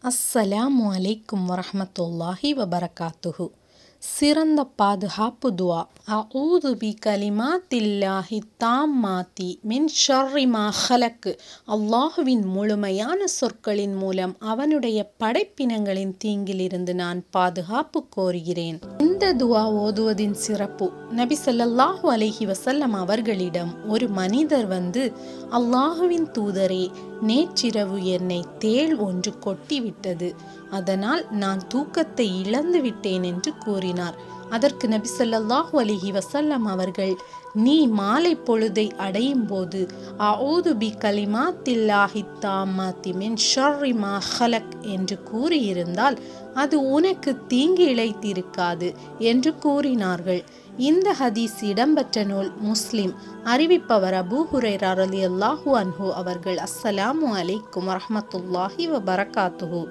அஸ்ஸலாமு அலைக்கும் வரஹ்மத்துல்லாஹி வபரகாத்துஹு. சிறந்த பாதுகாப்பு துவா. அஊது பி கலிமாத்தில்லாஹி தாம்மாத்தி மின் ஷர்ரி மா ஹலக். அல்லாஹுவின் முழுமையான சொற்களின் மூலம் அவனுடைய படைப்பினங்களின் தீங்கிலிருந்து நான் பாதுகாப்பு கோருகிறேன். இந்த துவா ஓதுவதின் சிறப்பு. நபி ஸல்லல்லாஹு அலைஹி வஸல்லம் அவர்களிடம் ஒரு மனிதர் வந்து, அல்லாஹுவின் தூதரே, நேற்றிரவு என்னை தேள் ஒன்று கொட்டிவிட்டது, அதனால் நான் தூக்கத்தை இழந்து விட்டேன் என்று கூறினார். அதற்கு நபி ஸல்லல்லாஹு அலைஹி வஸல்லம் அவர்கள், நீ மாலை பொழுதை அடையும் போது அஊது பி கலிமாத்தில்லாஹி தாம்மாத்தி மின் ஷர்ரி மா ஹலக் என்று கூறியிருந்தால் அது உனக்கு தீங்கு இழைத்திருக்காது என்று கூறினார்கள். இந்த ஹதீஸ் இடம்பெற்ற நூல் முஸ்லிம். அறிவிப்பவர் அபூ ஹுரைரா ரலியல்லாஹு அன்ஹு அவர்கள். அஸ்ஸலாமு அலைக்கும் வரஹ்மத்துல்லாஹி வபரகாத்துஹு.